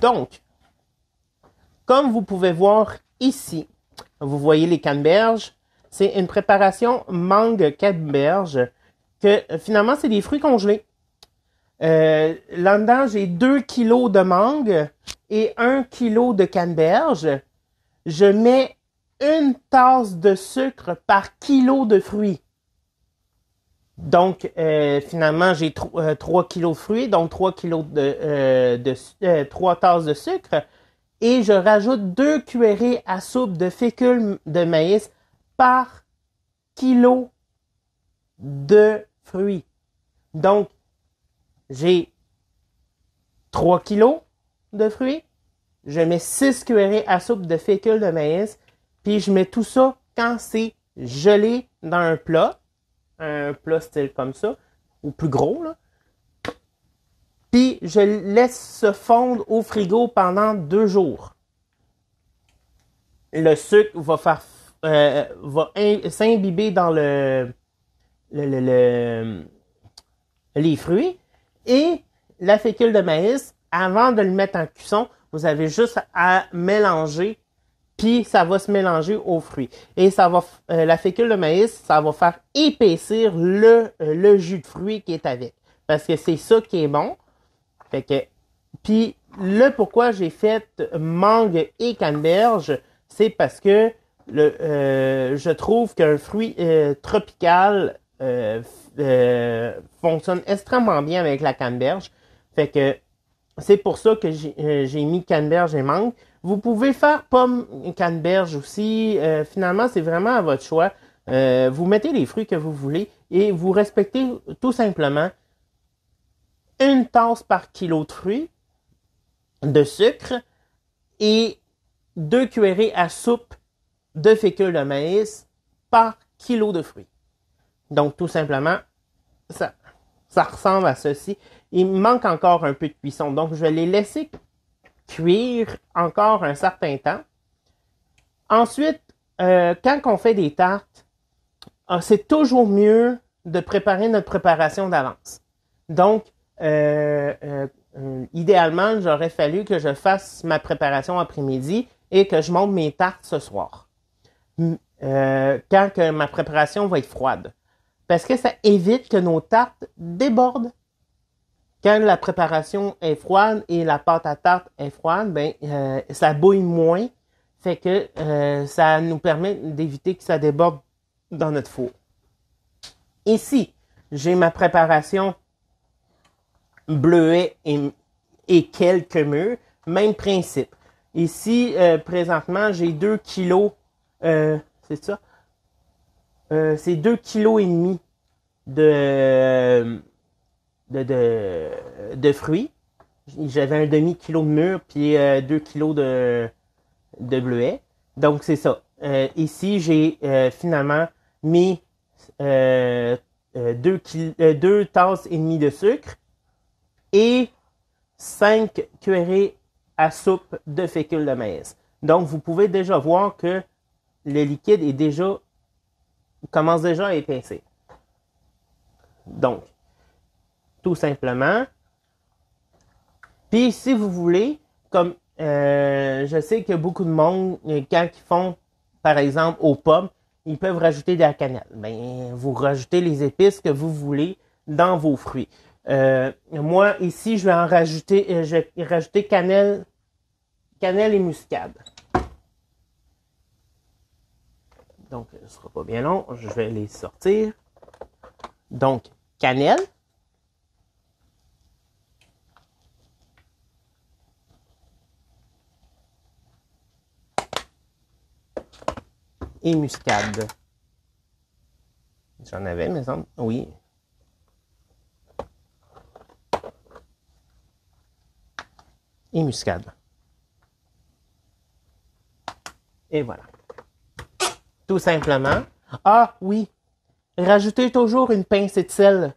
Donc, comme vous pouvez voir ici, vous voyez les canneberges. C'est une préparation mangue canneberge que finalement, c'est des fruits congelés. Là-dedans, j'ai 2 kilos de mangue et 1 kilo de canneberge. Je mets 1 tasse de sucre par kilo de fruits. Donc, finalement, j'ai 3 kilos de fruits, donc 3 kilos 3 tasses de sucre. Et je rajoute 2 cuillerées à soupe de fécule de maïs par kilo de fruits. Donc, j'ai 3 kilos de fruits. Je mets 6 cuillerées à soupe de fécule de maïs. Puis je mets tout ça quand c'est gelé dans un plat style comme ça, ou plus gros, là. Puis je laisse se fondre au frigo pendant 2 jours. Le sucre va s'imbiber dans les fruits. Et la fécule de maïs, avant de le mettre en cuisson, vous avez juste à mélanger, puis ça va se mélanger aux fruits. Et ça va, la fécule de maïs, ça va faire épaissir le jus de fruits qui est avec. Parce que c'est ça qui est bon. Fait que, puis le pourquoi j'ai fait mangue et canneberge, c'est parce que je trouve qu'un fruit tropical fonctionne extrêmement bien avec la canneberge. Fait que c'est pour ça que j'ai mis canneberge et mangue. Vous pouvez faire pomme et canneberge aussi. Finalement, c'est vraiment à votre choix. Vous mettez les fruits que vous voulez et vous respectez tout simplement 1 tasse par kilo de fruits, de sucre et 2 cuillerées à soupe de fécule de maïs par kilo de fruits. Donc, tout simplement, ça ressemble à ceci. Il me manque encore un peu de cuisson. Donc, je vais les laisser cuire encore un certain temps. Ensuite, quand on fait des tartes, c'est toujours mieux de préparer notre préparation d'avance. Donc, idéalement, j'aurais fallu que je fasse ma préparation après-midi et que je monte mes tartes ce soir. Quand que ma préparation va être froide. Parce que ça évite que nos tartes débordent. Quand la préparation est froide et la pâte à tarte est froide, ben ça bouille moins. Fait que ça nous permet d'éviter que ça déborde dans notre four. Ici, j'ai ma préparation bleuet et quelques mûres. Même principe. Ici, présentement, j'ai 2 kilos. C'est ça? C'est 2 kilos et demi de fruits. J'avais un demi-kilo de mûres puis 2 kilos de bleuets. Donc, c'est ça. Ici, j'ai finalement mis 2 tasses et demie de sucre et 5 cuillerées à soupe de fécule de maïs. Donc, vous pouvez déjà voir que le liquide commence déjà à épaissir. Donc, tout simplement. Puis, si vous voulez, comme je sais que beaucoup de monde, quand ils font, par exemple, aux pommes, ils peuvent rajouter de la cannelle. Ben, vous rajoutez les épices que vous voulez dans vos fruits. Moi, ici, je vais rajouter cannelle et muscade. Donc, ce ne sera pas bien long. Je vais les sortir. Donc, cannelle. Et muscade. J'en avais, mais semble. Oui. Et muscade. Et voilà. Tout simplement. Ah oui. Rajoutez toujours une pincée de sel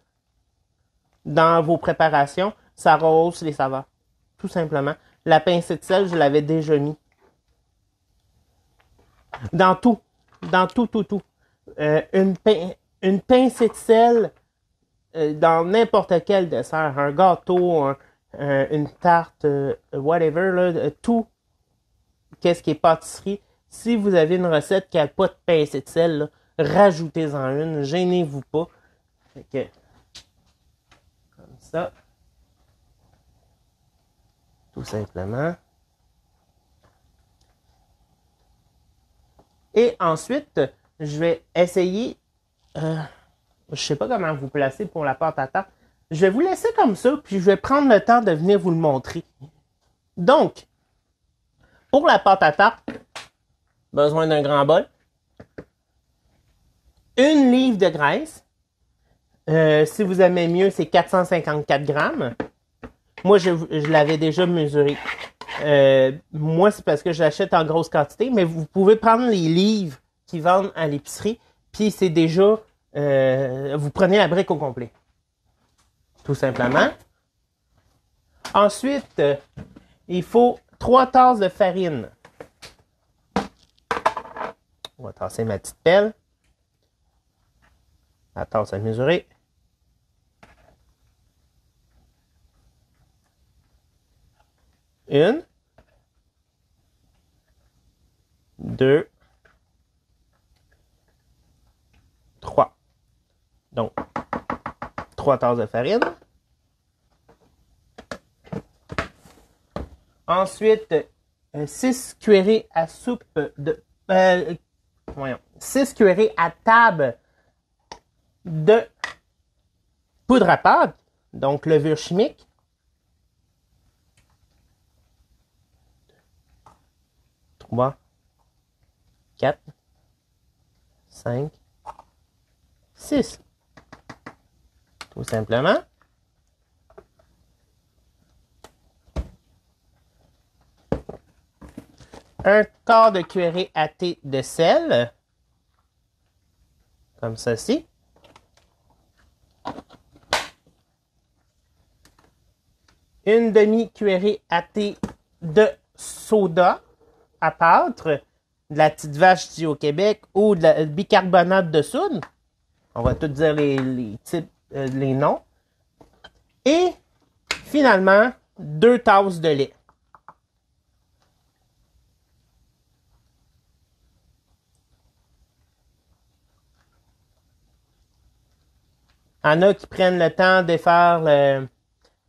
dans vos préparations. Ça rehausse les saveurs. Tout simplement. La pincée de sel, je l'avais déjà mis. Dans tout. Une pincée de sel dans n'importe quel dessert. Un gâteau, une tarte, whatever, là, tout qu'est-ce qui est pâtisserie. Si vous avez une recette qui n'a pas de pincée de sel, là, rajoutez-en une, gênez-vous pas. Fait que, comme ça. Tout simplement. Et ensuite, je vais essayer, je sais pas comment vous placer pour la pâte à tarte. Je vais vous laisser comme ça, puis je vais prendre le temps de venir vous le montrer. Donc, pour la pâte à tarte, besoin d'un grand bol, une livre de graisse. Si vous aimez mieux, c'est 454 grammes. Moi, je l'avais déjà mesuré. Moi, c'est parce que je l'achète en grosse quantité, mais vous pouvez prendre les livres qui vendent à l'épicerie, puis c'est déjà... vous prenez la brique au complet. Tout simplement. Ensuite, il faut 3 tasses de farine. On va tasser ma petite pelle. La tasse à mesurer. Une. 2. 3. Donc, 3 tasses de farine. Ensuite, 6 cuillerées à soupe de... 6 cuillerées à table de poudre à pâte, donc levure chimique. 3, 4, 5, 6. Tout simplement. Un quart de cuillerée à thé de sel, comme ceci. Une demi-cuillerée à thé de soda à pâtre, de la petite vache ici au Québec, ou de la bicarbonate de soude. On va tout dire les types, les noms. Et finalement, 2 tasses de lait. Il y en a qui prennent le temps de faire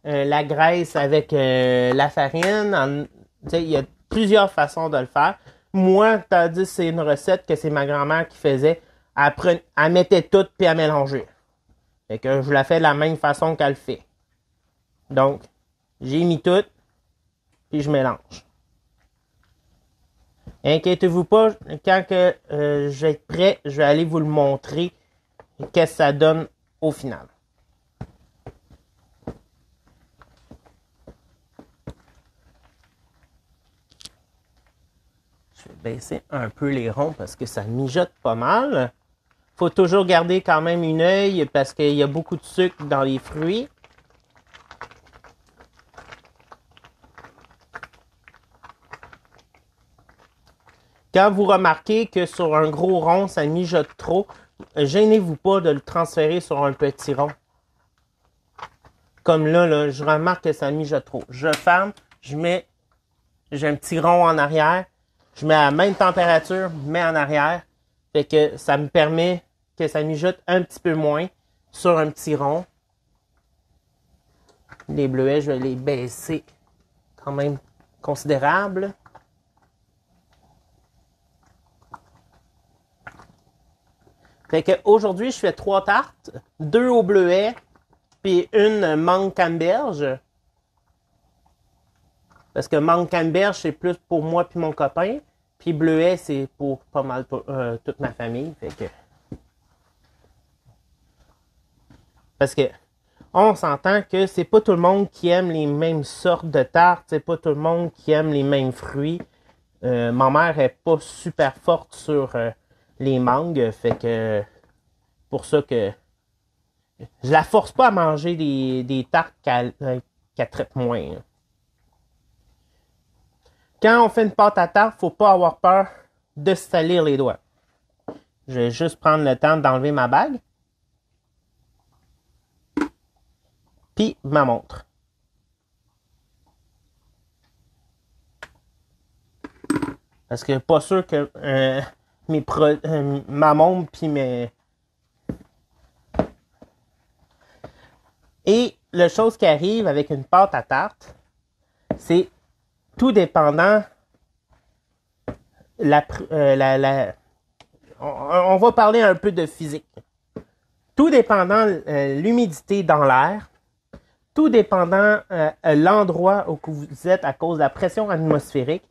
la graisse avec la farine. Il y a plusieurs façons de le faire. Moi, tandis que c'est une recette que c'est ma grand-mère qui faisait, elle mettait tout puis elle mélangeait. Fait que je la fais de la même façon qu'elle fait. Donc, j'ai mis tout, puis je mélange. Inquiétez-vous pas, quand que je vais être prêt, je vais aller vous le montrer qu'est-ce que ça donne au final. Je vais baisser un peu les ronds parce que ça mijote pas mal. Faut toujours garder quand même une œil parce qu'il y a beaucoup de sucre dans les fruits. Quand vous remarquez que sur un gros rond, ça mijote trop, gênez-vous pas de le transférer sur un petit rond. Comme là, je remarque que ça mijote trop. Je ferme, j'ai un petit rond en arrière, je mets à la même température, mais en arrière. Fait que ça me permet que ça mijote un petit peu moins sur un petit rond. Les bleuets, je vais les baisser quand même considérable. Fait que aujourd'hui, je fais 3 tartes, 2 au bleuet, puis une mangue canneberge. Parce que mangue canneberge, c'est plus pour moi puis mon copain. Puis bleuet, c'est pour pas mal toute ma famille. Fait que... Parce que on s'entend que c'est pas tout le monde qui aime les mêmes sortes de tartes. C'est pas tout le monde qui aime les mêmes fruits. Ma mère est pas super forte sur les mangues. Fait que pour ça que je la force pas à manger des tartes qu'elle traite moins. Quand on fait une pâte à tarte, faut pas avoir peur de se salir les doigts. Je vais juste prendre le temps d'enlever ma bague. Puis ma montre. Parce que pas sûr que ma montre puis mes... Et la chose qui arrive avec une pâte à tarte, c'est tout dépendant on va parler un peu de physique. Tout dépendant l'humidité dans l'air, tout dépendant l'endroit où vous êtes à cause de la pression atmosphérique,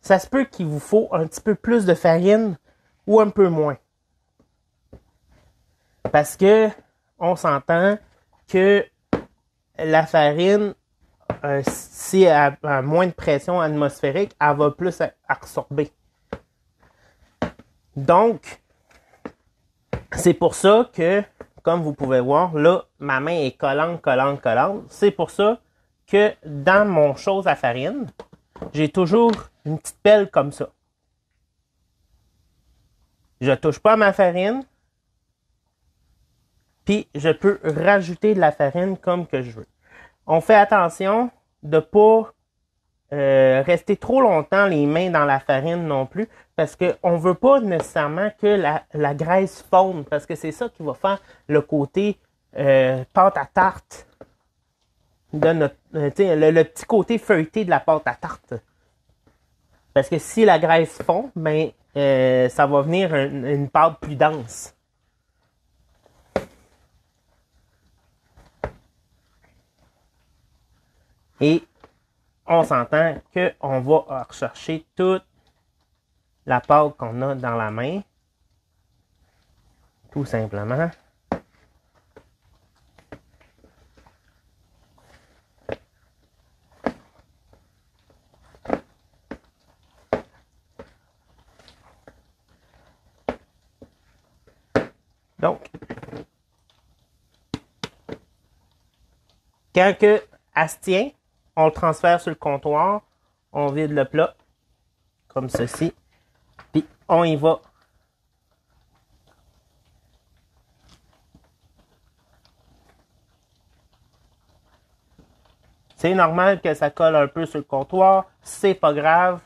ça se peut qu'il vous faut un petit peu plus de farine ou un peu moins. Parce que on s'entend que la farine, si elle a moins de pression atmosphérique, elle va plus absorber. Donc, c'est pour ça que, comme vous pouvez voir, là, ma main est collante. C'est pour ça que dans mon chose à farine, j'ai toujours une petite pelle comme ça. Je ne touche pas à ma farine, puis je peux rajouter de la farine comme que je veux. On fait attention de ne pas rester trop longtemps les mains dans la farine non plus, parce qu'on ne veut pas nécessairement que la graisse fonde, parce que c'est ça qui va faire le côté pâte à tarte de notre, le petit côté feuilleté de la pâte à tarte. Parce que si la graisse fond, ben ça va venir une pâte plus dense. Et on s'entend qu'on va rechercher toute la pâte qu'on a dans la main. Tout simplement. Donc, quand elle se tient, on le transfère sur le comptoir, on vide le plat, comme ceci, puis on y va. C'est normal que ça colle un peu sur le comptoir, c'est pas grave.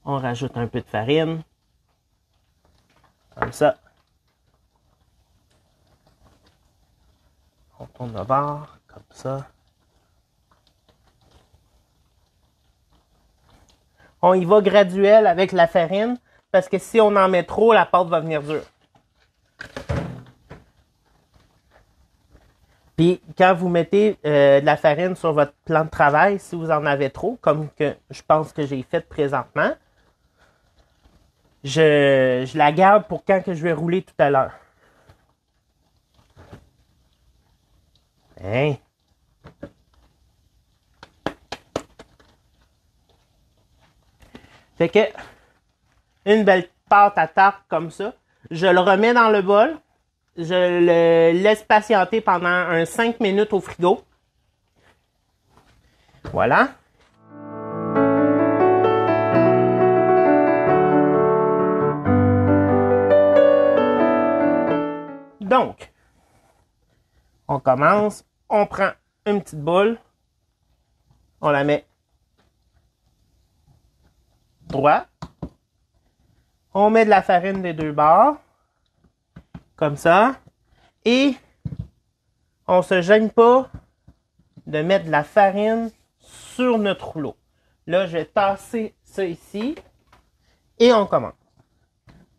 On rajoute un peu de farine, comme ça. On tourne le bord, comme ça. On y va graduel avec la farine, parce que si on en met trop, la pâte va venir dure. Puis, quand vous mettez de la farine sur votre plan de travail, si vous en avez trop, comme que je pense que j'ai fait présentement, je la garde pour quand que je vais rouler tout à l'heure. Hein? Fait que, une belle pâte à tarte comme ça, je le remets dans le bol, je le laisse patienter pendant un 5 minutes au frigo. Voilà. Donc, on commence, on prend une petite boule, on la met droite, on met de la farine des deux bords, comme ça, et on ne se gêne pas de mettre de la farine sur notre rouleau. Là, je vais tasser ça ici, et on commence.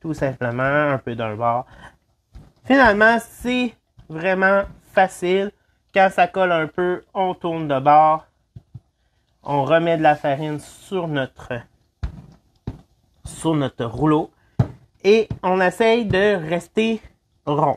Tout simplement, un peu d'un bord. Finalement, c'est vraiment facile. Quand ça colle un peu, on tourne de bord. On remet de la farine sur notre rouleau. Et on essaye de rester rond.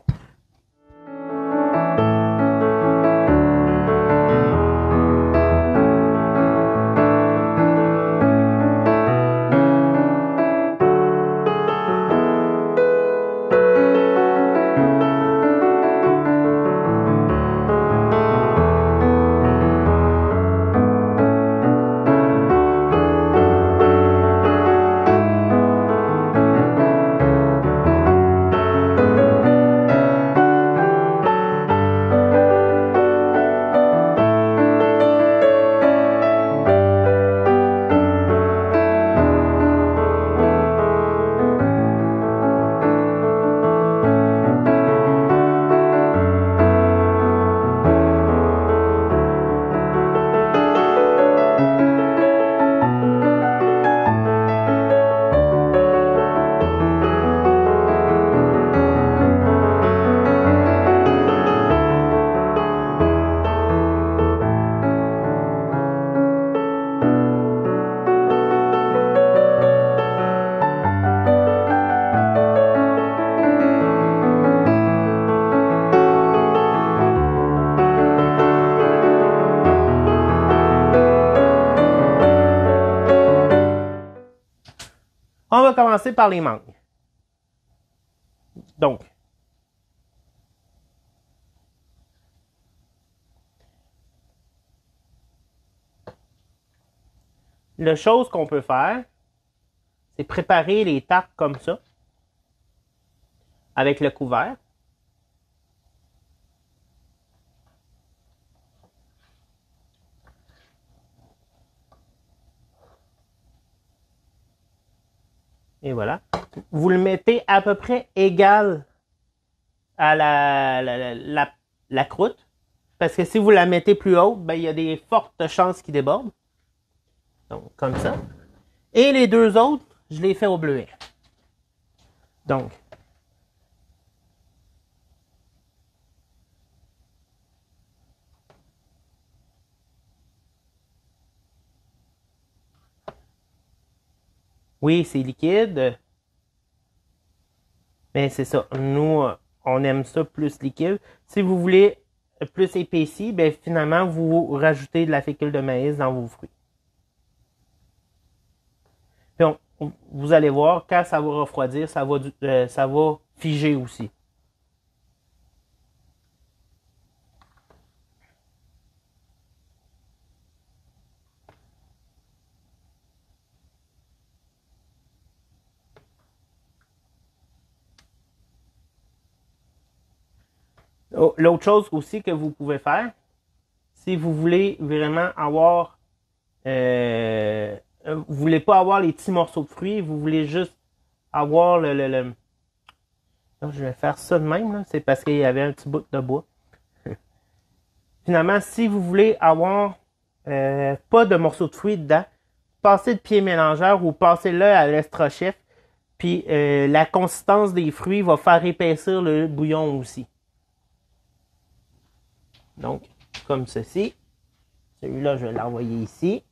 commencer par les mangues. Donc, la chose qu'on peut faire, c'est préparer les tartes comme ça, avec le couvert. Et voilà. Vous le mettez à peu près égal à la croûte. Parce que si vous la mettez plus haute, ben, il y a des fortes chances qu'il déborde. Donc, comme ça. Et les deux autres, je les fais au bleuet. Donc, oui, c'est liquide. Mais c'est ça. Nous, on aime ça plus liquide. Si vous voulez plus épaissi, ben finalement, vous rajoutez de la fécule de maïs dans vos fruits. Puis vous allez voir, quand ça va refroidir, ça va figer aussi. L'autre chose aussi que vous pouvez faire, si vous voulez vraiment avoir, vous voulez pas avoir les petits morceaux de fruits, vous voulez juste avoir le... Non, je vais faire ça de même, là. C'est parce qu'il y avait un petit bout de bois. Finalement, si vous voulez avoir pas de morceaux de fruits dedans, passez le pied mélangeur ou passez-le à l'estrochef, puis la consistance des fruits va faire épaissir le bouillon aussi. Donc, comme ceci. Celui-là, je vais l'envoyer ici.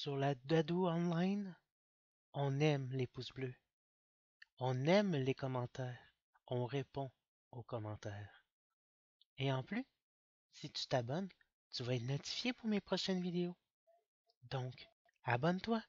Sur la Dadou Online, on aime les pouces bleus. On aime les commentaires. On répond aux commentaires. Et en plus, si tu t'abonnes, tu vas être notifié pour mes prochaines vidéos. Donc, abonne-toi.